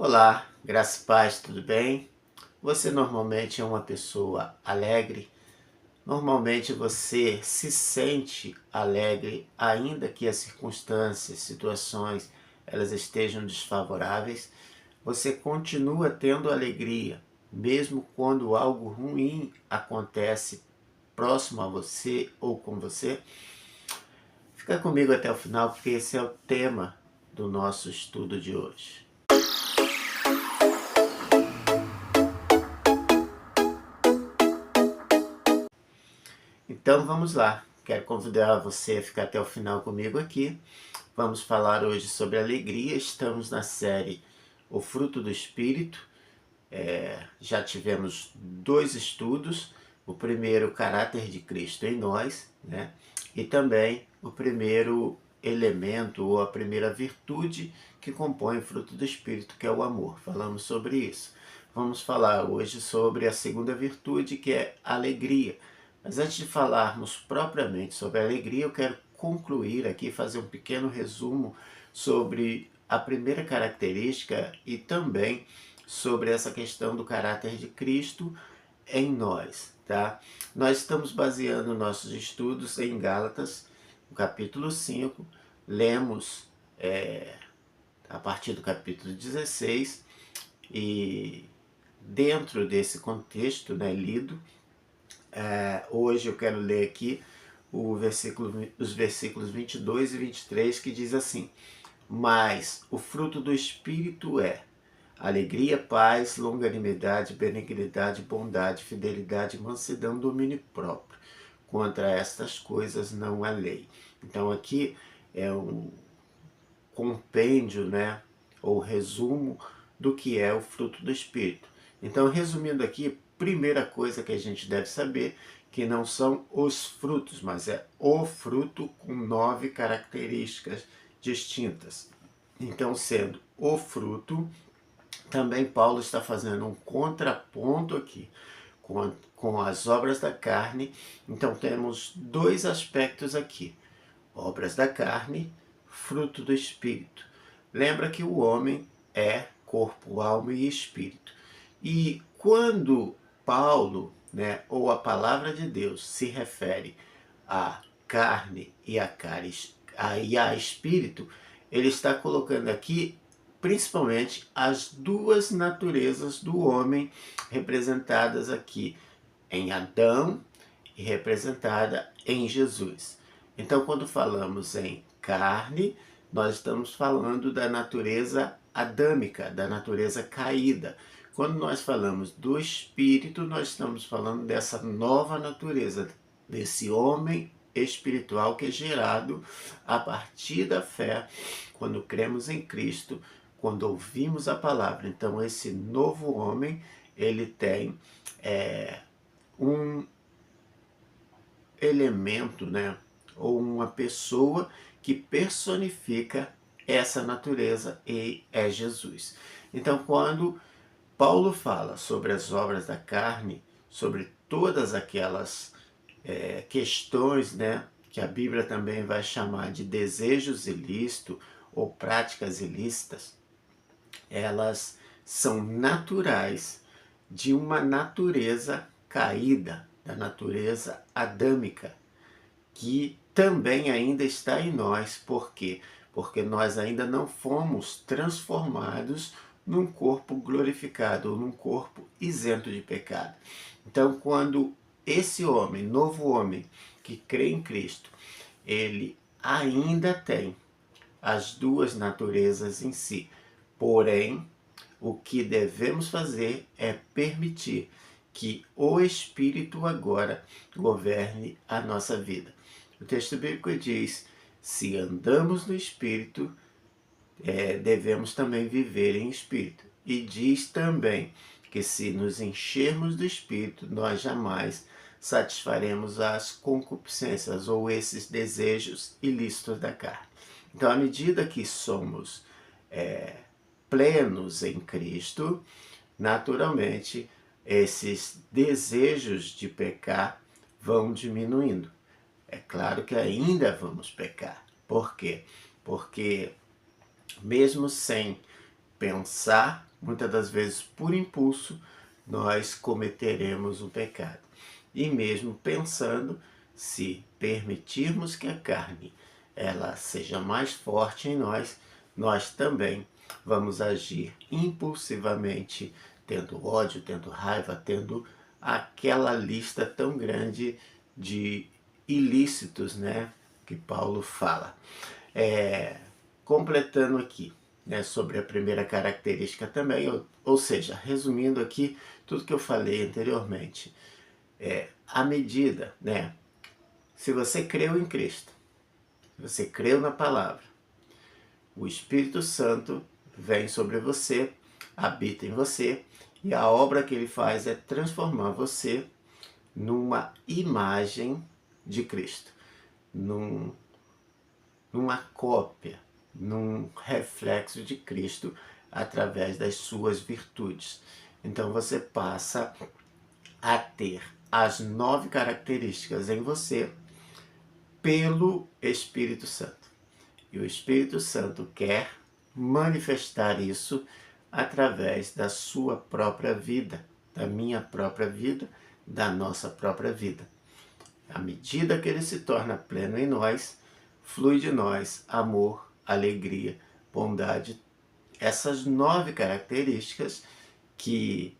Olá, graça e paz, tudo bem? Você normalmente é uma pessoa alegre? Normalmente você se sente alegre ainda que as circunstâncias, situações, elas estejam desfavoráveis? Você continua tendo alegria, mesmo quando algo ruim acontece próximo a você ou com você? Fica comigo até o final, porque esse é o tema do nosso estudo de hoje. Então vamos lá, quero convidar você a ficar até o final comigo aqui. Vamos falar hoje sobre alegria, estamos na série O Fruto do Espírito. Já tivemos 2 estudos, o primeiro, o caráter de Cristo em nós, né? E também o primeiro elemento ou a primeira virtude que compõe o fruto do Espírito, que é o amor. Falamos sobre isso. Vamos falar hoje sobre a segunda virtude, que é a alegria. Mas antes de falarmos propriamente sobre a alegria, eu quero concluir aqui, fazer um pequeno resumo sobre a primeira característica e também sobre essa questão do caráter de Cristo em nós, tá? Nós estamos baseando nossos estudos em Gálatas, no capítulo 5, lemos a partir do capítulo 16 e dentro desse contexto, né, lido, hoje eu quero ler aqui os versículos 22 e 23, que diz assim: mas o fruto do Espírito é alegria, paz, longanimidade, benignidade, bondade, fidelidade, mansidão, domínio próprio. Contra estas coisas não há lei. Então aqui é um compêndio, né, ou resumo do que é o fruto do Espírito. Então, resumindo aqui, primeira coisa que a gente deve saber, que não são os frutos, mas é o fruto com 9 características distintas. Então, sendo o fruto, também Paulo está fazendo um contraponto aqui com as obras da carne. Então temos 2 aspectos aqui: obras da carne, fruto do Espírito. Lembra que o homem é corpo, alma e espírito. E quando Paulo, né, ou a palavra de Deus se refere à carne e a espírito, ele está colocando aqui principalmente as 2 naturezas do homem representadas aqui em Adão e representada em Jesus. Então, quando falamos em carne, nós estamos falando da natureza adâmica, da natureza caída. Quando nós falamos do espírito, nós estamos falando dessa nova natureza, desse homem espiritual que é gerado a partir da fé, quando cremos em Cristo, quando ouvimos a palavra. Então esse novo homem, ele tem um elemento, né, ou uma pessoa que personifica essa natureza, e é Jesus. Então quando Paulo fala sobre as obras da carne, sobre todas aquelas questões, né, que a Bíblia também vai chamar de desejos ilícitos ou práticas ilícitas, elas são naturais de uma natureza caída, da natureza adâmica, que também ainda está em nós. Por quê? Porque nós ainda não fomos transformados num corpo glorificado, ou num corpo isento de pecado. Então, quando esse homem, novo homem, que crê em Cristo, ele ainda tem as 2 naturezas em si. Porém, o que devemos fazer é permitir que o Espírito agora governe a nossa vida. O texto bíblico diz: se andamos no Espírito, devemos também viver em Espírito. E diz também que se nos enchermos do Espírito, nós jamais satisfaremos as concupiscências ou esses desejos ilícitos da carne. Então, à medida que somos plenos em Cristo, naturalmente esses desejos de pecar vão diminuindo. É claro que ainda vamos pecar. Por quê? Porque mesmo sem pensar, muitas das vezes por impulso, nós cometeremos o pecado. E mesmo pensando, se permitirmos que a carne ela seja mais forte em nós, nós também vamos agir impulsivamente, tendo ódio, tendo raiva, tendo aquela lista tão grande de ilícitos, né, que Paulo fala. Completando aqui, né, sobre a primeira característica também, ou seja, resumindo aqui tudo que eu falei anteriormente, à medida, né, se você creu em Cristo, se você creu na palavra, o Espírito Santo vem sobre você, habita em você, e a obra que ele faz é transformar você numa imagem de Cristo, numa cópia, num reflexo de Cristo através das suas virtudes. Então você passa a ter as 9 características em você pelo Espírito Santo. E o Espírito Santo quer manifestar isso através da sua própria vida, da minha própria vida, da nossa própria vida. À medida que ele se torna pleno em nós, flui de nós amor, alegria, bondade, essas 9 características que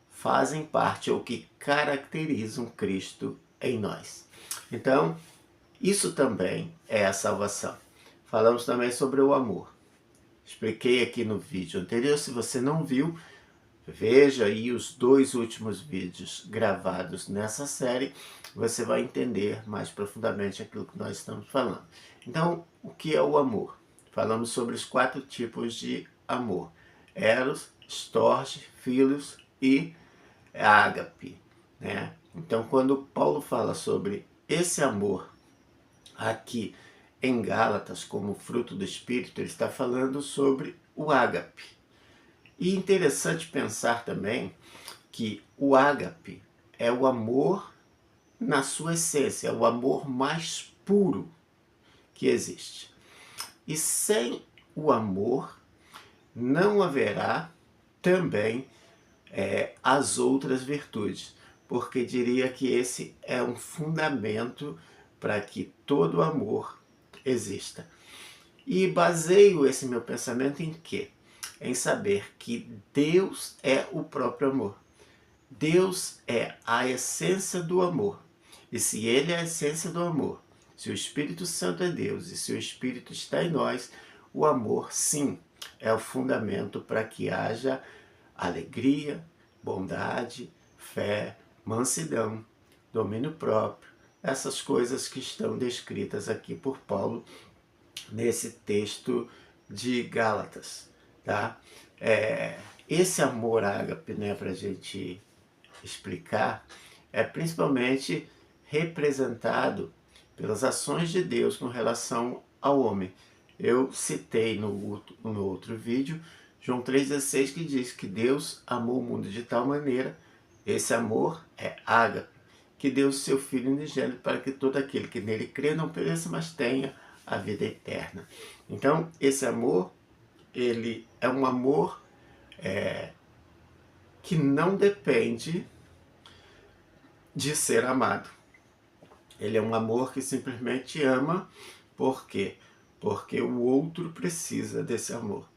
fazem parte ou que caracterizam Cristo em nós. Então, isso também é a salvação. Falamos também sobre o amor. Expliquei aqui no vídeo anterior, se você não viu, veja aí os 2 últimos vídeos gravados nessa série, você vai entender mais profundamente aquilo que nós estamos falando. Então, o que é o amor? Falamos sobre os 4 tipos de amor: eros, storge, philos e ágape, né? Então, quando Paulo fala sobre esse amor aqui em Gálatas como fruto do Espírito, ele está falando sobre o ágape. E interessante pensar também que o ágape é o amor na sua essência, é o amor mais puro que existe. E sem o amor não haverá também as outras virtudes, porque diria que esse é um fundamento para que todo amor exista. E baseio esse meu pensamento em quê? Em saber que Deus é o próprio amor. Deus é a essência do amor. E se Ele é a essência do amor, se o Espírito Santo é Deus e se o Espírito está em nós, o amor, sim, é o fundamento para que haja alegria, bondade, fé, mansidão, domínio próprio, essas coisas que estão descritas aqui por Paulo nesse texto de Gálatas, tá? Esse amor ágape, né, para a gente explicar, é principalmente representado pelas ações de Deus com relação ao homem. Eu citei no outro vídeo João 3,16, que diz que Deus amou o mundo de tal maneira, esse amor é ágape, que deu o seu Filho unigênito para que todo aquele que nele crê não pereça, mas tenha a vida eterna. Então, esse amor, ele é um amor que não depende de ser amado. Ele é um amor que simplesmente ama. Por quê? Porque o outro precisa desse amor.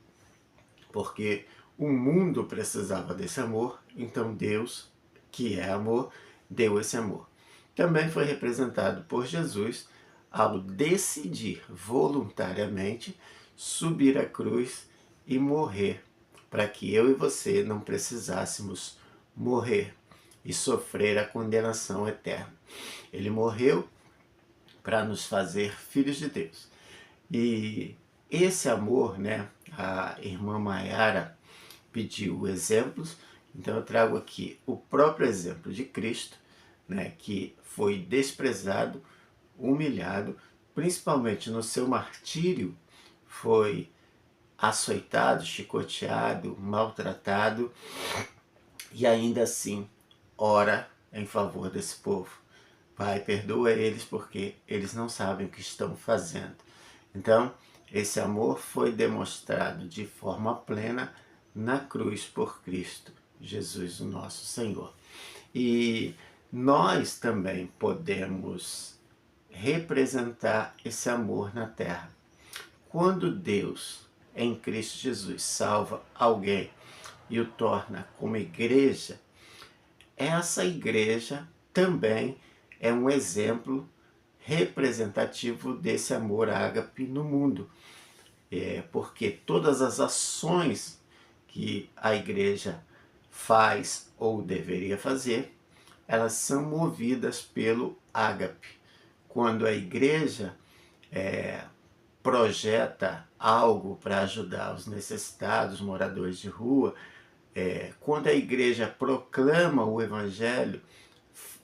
Porque o mundo precisava desse amor, então Deus, que é amor, deu esse amor. Também foi representado por Jesus ao decidir voluntariamente subir a cruz e morrer, para que eu e você não precisássemos morrer e sofrer a condenação eterna. Ele morreu para nos fazer filhos de Deus. E esse amor, né, a irmã Maiara pediu exemplos, então eu trago aqui o próprio exemplo de Cristo, né, que foi desprezado, humilhado, principalmente no seu martírio, foi açoitado, chicoteado, maltratado, e ainda assim ora em favor desse povo. Pai, perdoa eles porque eles não sabem o que estão fazendo. Então, Esse amor foi demonstrado de forma plena na cruz por Cristo, Jesus, o nosso Senhor. E nós também podemos representar esse amor na terra. Quando Deus, em Cristo Jesus, salva alguém e o torna como igreja, essa igreja também é um exemplo representativo desse amor ágape no mundo. Porque todas as ações que a igreja faz ou deveria fazer, elas são movidas pelo ágape. Quando a igreja projeta algo para ajudar os necessitados, moradores de rua, quando a igreja proclama o evangelho,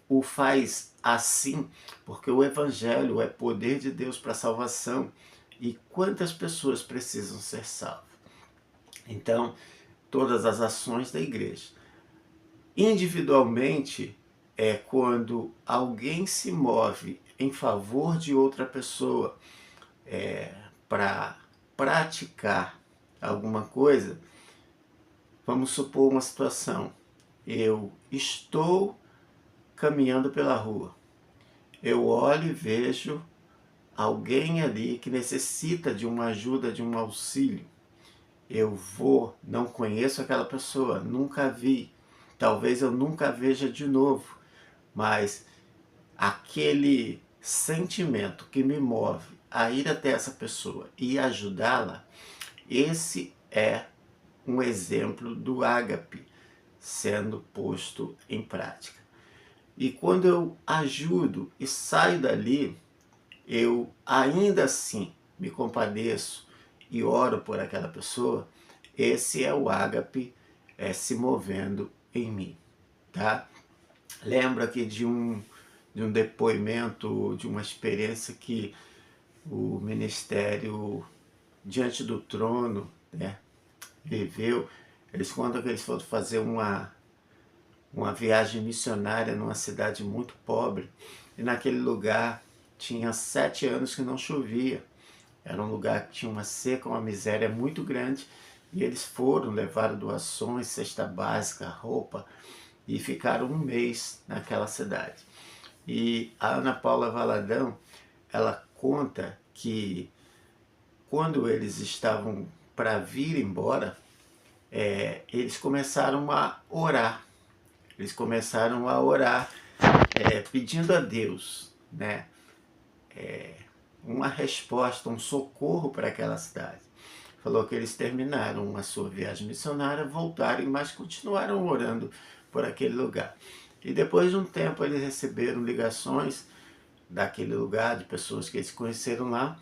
o faz assim, porque o evangelho é poder de Deus para a salvação. E quantas pessoas precisam ser salvas? Então, todas as ações da igreja. Individualmente, é quando alguém se move em favor de outra pessoa para praticar alguma coisa. Vamos supor uma situação. Eu estou caminhando pela rua. Eu olho e vejo alguém ali que necessita de uma ajuda, de um auxílio. Eu vou, não conheço aquela pessoa, nunca vi, talvez eu nunca veja de novo, mas aquele sentimento que me move a ir até essa pessoa e ajudá-la, esse é um exemplo do ágape sendo posto em prática. E quando eu ajudo e saio dali, eu ainda assim me compadeço e oro por aquela pessoa, esse é o ágape se movendo em mim, tá? Lembro aqui de um depoimento, de uma experiência que o ministério Diante do Trono, né, viveu. Eles contam que eles foram fazer uma viagem missionária numa cidade muito pobre, e naquele lugar tinha 7 anos que não chovia. Era um lugar que tinha uma seca, uma miséria muito grande, e eles foram, levaram doações, cesta básica, roupa, e ficaram um mês naquela cidade. E a Ana Paula Valadão, ela conta que quando eles estavam para vir embora, eles começaram a orar. Eles começaram a orar pedindo a Deus, né, uma resposta, um socorro para aquela cidade. Falou que eles terminaram a sua viagem missionária, voltaram, mas continuaram orando por aquele lugar. E depois de um tempo eles receberam ligações daquele lugar, de pessoas que eles conheceram lá,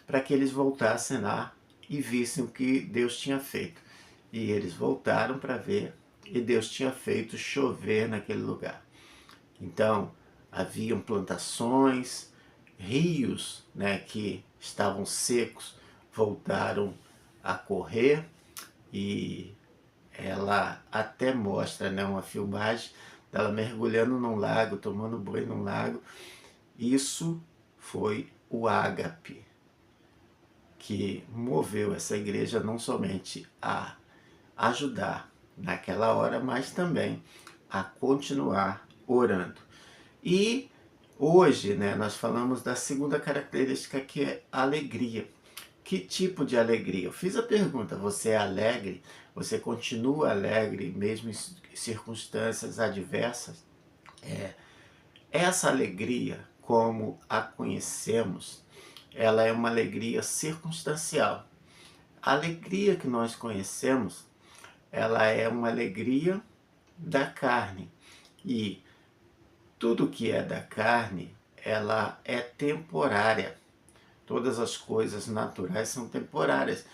para que eles voltassem lá e vissem o que Deus tinha feito. E eles voltaram para ver, e Deus tinha feito chover naquele lugar. Então, haviam plantações, rios, né, que estavam secos, voltaram a correr, e ela até mostra, né, uma filmagem dela mergulhando num lago, tomando banho num lago. Isso foi o ágape que moveu essa igreja não somente a ajudar naquela hora, mas também a continuar orando. E hoje, né, nós falamos da segunda característica, que é a alegria. Que tipo de alegria? Eu fiz a pergunta, você é alegre? Você continua alegre mesmo em circunstâncias adversas? Essa alegria, como a conhecemos, ela é uma alegria circunstancial. A alegria que nós conhecemos, ela é uma alegria da carne. E tudo que é da carne, ela é temporária. Todas as coisas naturais são temporárias,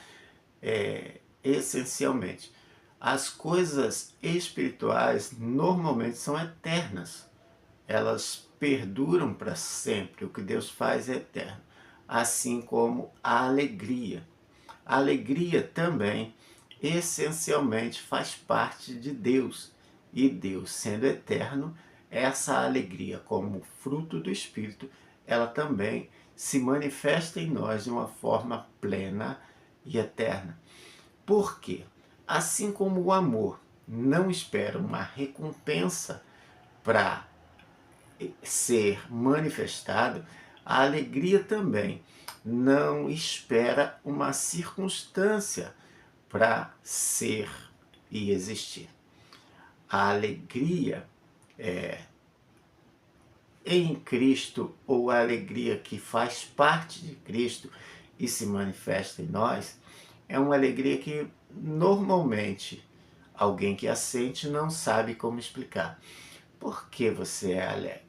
essencialmente. As coisas espirituais normalmente são eternas. Elas perduram para sempre. O que Deus faz é eterno. Assim como a alegria. A alegria também, essencialmente, faz parte de Deus. E Deus, sendo eterno, essa alegria, como fruto do Espírito, ela também se manifesta em nós de uma forma plena e eterna. Por quê? Assim como o amor não espera uma recompensa para ser manifestado, a alegria também não espera uma circunstância para ser e existir. A alegria em Cristo, ou a alegria que faz parte de Cristo e se manifesta em nós, é uma alegria que normalmente alguém que a sente não sabe como explicar. Por que você é alegre?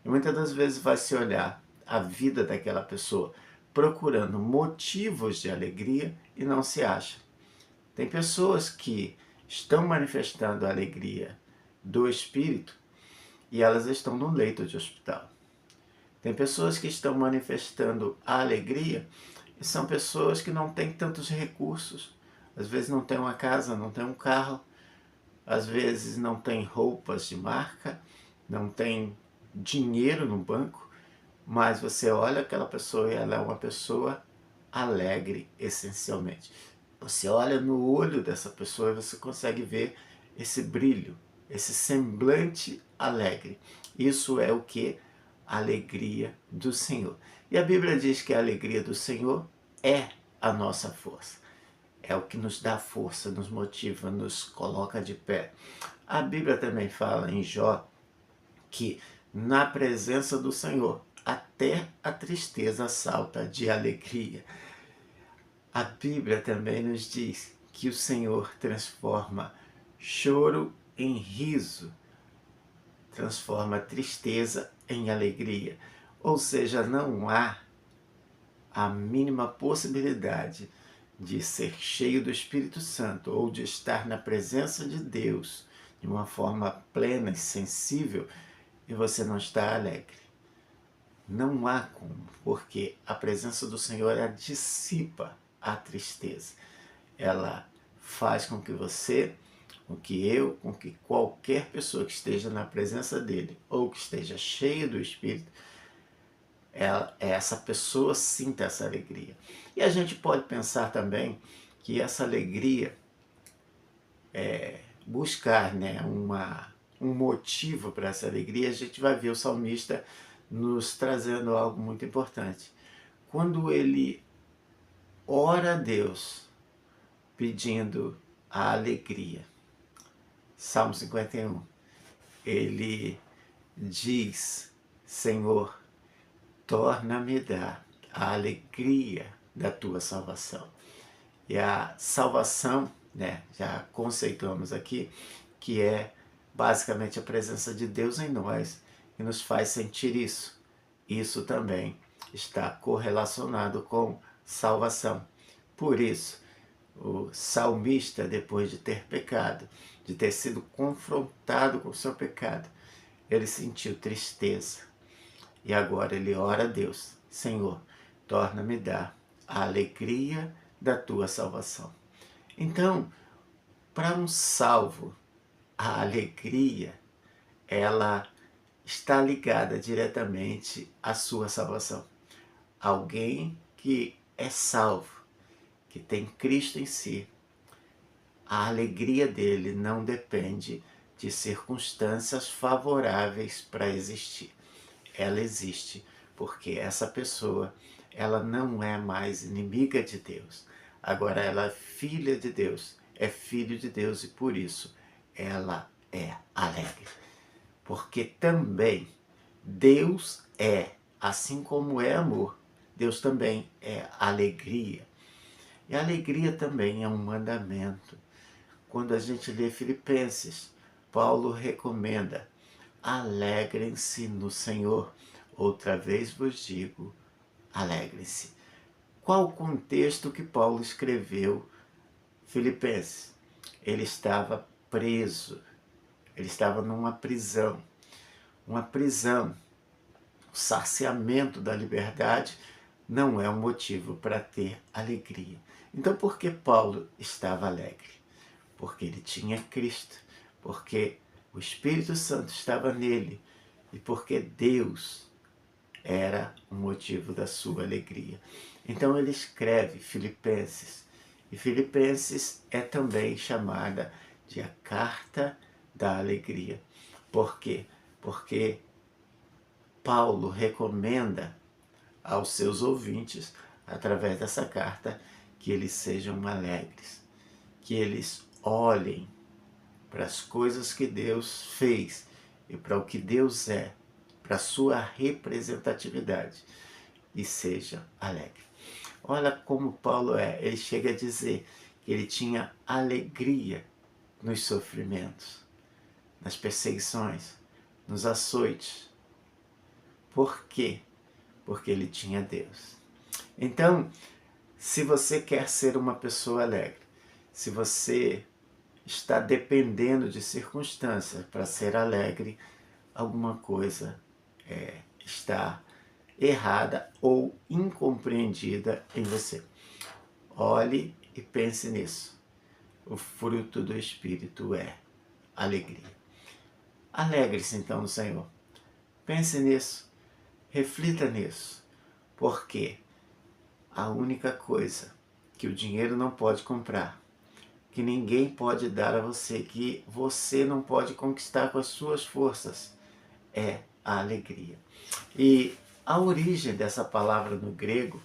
E muitas das vezes vai se olhar a vida daquela pessoa procurando motivos de alegria e não se acha. Tem pessoas que estão manifestando a alegria do Espírito e elas estão no leito de hospital. Tem pessoas que estão manifestando a alegria e são pessoas que não têm tantos recursos. Às vezes não tem uma casa, não tem um carro, às vezes não tem roupas de marca, não tem dinheiro no banco, mas você olha aquela pessoa e ela é uma pessoa alegre, essencialmente. Você olha no olho dessa pessoa e você consegue ver esse brilho, esse semblante alegre. Isso é o que? A alegria do Senhor. E a Bíblia diz que a alegria do Senhor é a nossa força. É o que nos dá força, nos motiva, nos coloca de pé. A Bíblia também fala em Jó que na presença do Senhor até a tristeza salta de alegria. A Bíblia também nos diz que o Senhor transforma choro em riso, transforma tristeza em alegria. Ou seja, não há a mínima possibilidade de ser cheio do Espírito Santo ou de estar na presença de Deus de uma forma plena e sensível e você não está alegre. Não há como, porque a presença do Senhor ela dissipa a tristeza. Ela faz com que você, com que eu, com que qualquer pessoa que esteja na presença dele ou que esteja cheia do Espírito, essa pessoa sinta essa alegria. E a gente pode pensar também que essa alegria buscar, né, um motivo para essa alegria. A gente vai ver o salmista nos trazendo algo muito importante. Quando ele ora a Deus pedindo a alegria, Salmo 51, ele diz: Senhor, torna-me dar a alegria da tua salvação. E a salvação, né, já conceituamos aqui, que é basicamente a presença de Deus em nós, que nos faz sentir isso. Isso também está correlacionado com salvação. Por isso, o salmista, depois de ter pecado, de ter sido confrontado com o seu pecado, ele sentiu tristeza. E agora ele ora a Deus: Senhor, torna-me dar a alegria da tua salvação. Então, para um salvo, a alegria, ela está ligada diretamente à sua salvação. Alguém que é salvo, que tem Cristo em si, a alegria dele não depende de circunstâncias favoráveis para existir. Ela existe porque essa pessoa, ela não é mais inimiga de Deus. Agora ela é filha de Deus, é filho de Deus e por isso ela é alegre. Porque também Deus é, assim como é amor, Deus também é alegria. E a alegria também é um mandamento. Quando a gente lê Filipenses, Paulo recomenda: alegrem-se no Senhor. Outra vez vos digo, alegrem-se. Qual o contexto que Paulo escreveu Filipenses? Ele estava preso, ele estava numa prisão. Uma prisão, o saciamento da liberdade não é um motivo para ter alegria. Então por que Paulo estava alegre? Porque ele tinha Cristo, porque o Espírito Santo estava nele e porque Deus era o motivo da sua alegria. Então ele escreve Filipenses, e Filipenses é também chamada de a carta da alegria. Por quê? Porque Paulo recomenda aos seus ouvintes, através dessa carta, que eles sejam alegres, que eles olhem para as coisas que Deus fez e para o que Deus é, para a sua representatividade, e seja alegre. Olha como Paulo é, ele chega a dizer que ele tinha alegria nos sofrimentos, nas perseguições, nos açoites. Por quê? Porque ele tinha Deus. Então, se você quer ser uma pessoa alegre, se você está dependendo de circunstâncias para ser alegre, alguma coisa está errada ou incompreendida em você. Olhe e pense nisso. O fruto do Espírito é alegria. Alegre-se então no Senhor. Pense nisso. Reflita nisso. Porque a única coisa que o dinheiro não pode comprar, que ninguém pode dar a você, que você não pode conquistar com as suas forças, é a alegria. E a origem dessa palavra no grego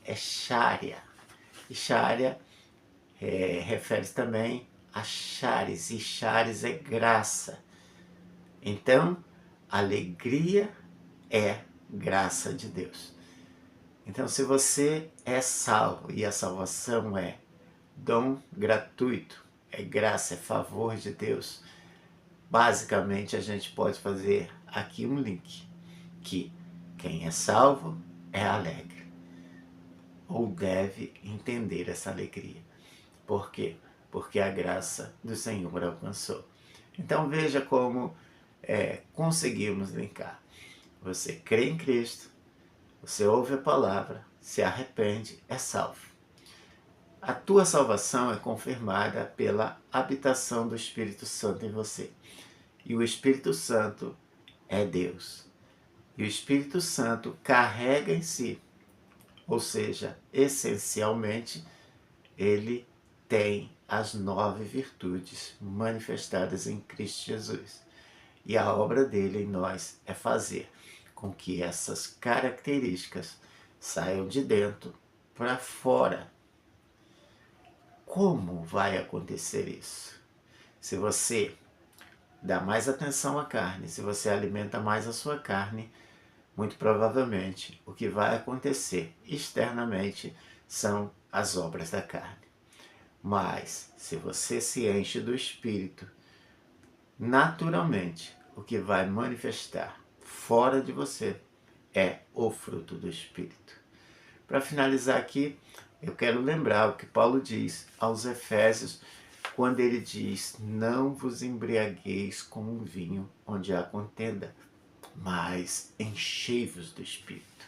é charia. E charia refere-se também a charis, e charis é graça. Então, alegria é graça de Deus. Então, se você é salvo, e a salvação é dom gratuito, é graça, é favor de Deus, basicamente a gente pode fazer aqui um link, que quem é salvo é alegre, ou deve entender essa alegria. Por quê? Porque a graça do Senhor alcançou. Então veja como conseguimos linkar. Você crê em Cristo, você ouve a palavra, se arrepende, é salvo. A tua salvação é confirmada pela habitação do Espírito Santo em você. E o Espírito Santo é Deus. E o Espírito Santo carrega em si, ou seja, essencialmente, ele tem as 9 virtudes manifestadas em Cristo Jesus. E a obra dele em nós é fazer com que essas características saiam de dentro para fora. Como vai acontecer isso? Se você dá mais atenção à carne, se você alimenta mais a sua carne, muito provavelmente o que vai acontecer externamente são as obras da carne. Mas, se você se enche do Espírito, naturalmente, o que vai manifestar fora de você é o fruto do Espírito. Para finalizar aqui, eu quero lembrar o que Paulo diz aos Efésios, quando ele diz: não vos embriagueis com um vinho onde há contenda, mas enchei-vos do Espírito.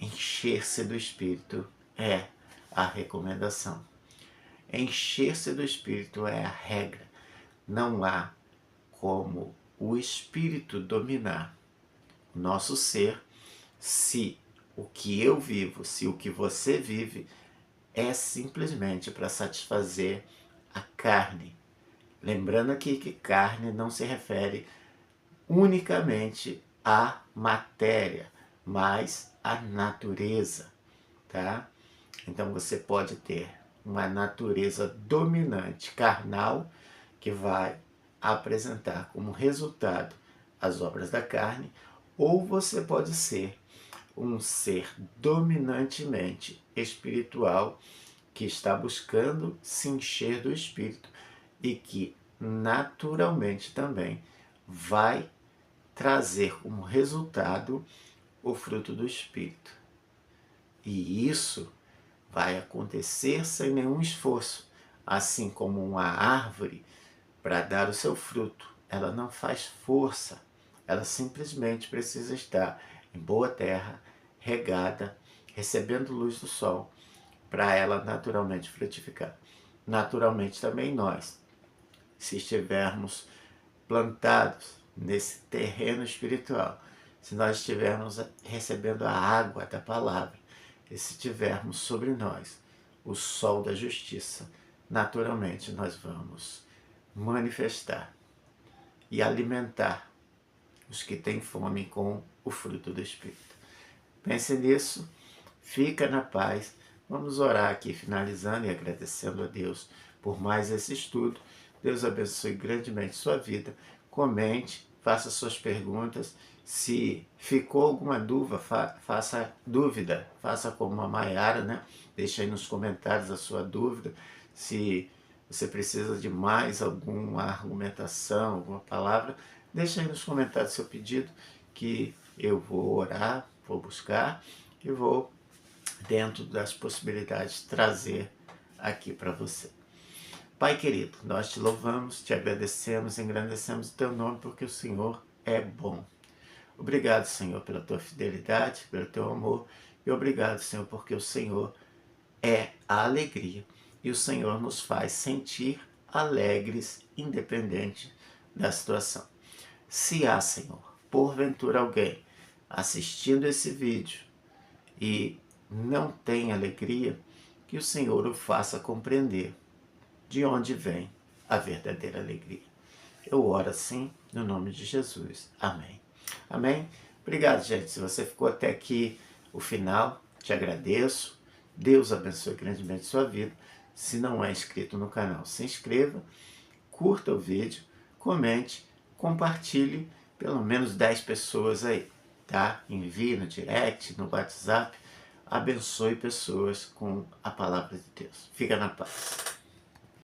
Encher-se do Espírito é a recomendação. Encher-se do Espírito é a regra. Não há como o Espírito dominar o nosso ser se o que eu vivo, se o que você vive é simplesmente para satisfazer a carne. Lembrando aqui que carne não se refere unicamente à matéria, mas à natureza, tá? Então você pode ter uma natureza dominante carnal que vai apresentar como resultado as obras da carne, ou você pode ser um ser dominantemente espiritual que está buscando se encher do Espírito e que naturalmente também vai trazer como resultado o fruto do Espírito. E isso vai acontecer sem nenhum esforço, assim como uma árvore, para dar o seu fruto, ela não faz força, ela simplesmente precisa estar em boa terra, regada, recebendo luz do sol, para ela naturalmente frutificar. Naturalmente também nós, se estivermos plantados nesse terreno espiritual, se nós estivermos recebendo a água da palavra, e se tivermos sobre nós o sol da justiça, naturalmente nós vamos manifestar e alimentar os que têm fome com o fruto do Espírito. Pense nisso, fica na paz. Vamos orar aqui, finalizando e agradecendo a Deus por mais esse estudo. Deus abençoe grandemente sua vida. Comente, faça suas perguntas. Se ficou alguma dúvida, faça como a Maiara, né? Deixa aí nos comentários a sua dúvida. Se você precisa de mais alguma argumentação, alguma palavra, deixa aí nos comentários seu pedido, que eu vou orar, vou buscar e vou, dentro das possibilidades, trazer aqui para você. Pai querido, nós te louvamos, te agradecemos, engrandecemos o teu nome, porque o Senhor é bom. Obrigado, Senhor, pela tua fidelidade, pelo teu amor, e obrigado, Senhor, porque o Senhor é a alegria, e o Senhor nos faz sentir alegres, independente da situação. Se há, Senhor, porventura alguém assistindo esse vídeo e não tem alegria, que o Senhor o faça compreender de onde vem a verdadeira alegria. Eu oro assim, no nome de Jesus. Amém. Amém? Obrigado, gente. Se você ficou até aqui, o final, te agradeço. Deus abençoe grandemente sua vida. Se não é inscrito no canal, se inscreva, curta o vídeo, comente, compartilhe pelo menos 10 pessoas aí, tá? Envie no direct, no WhatsApp. Abençoe pessoas com a palavra de Deus. Fica na paz.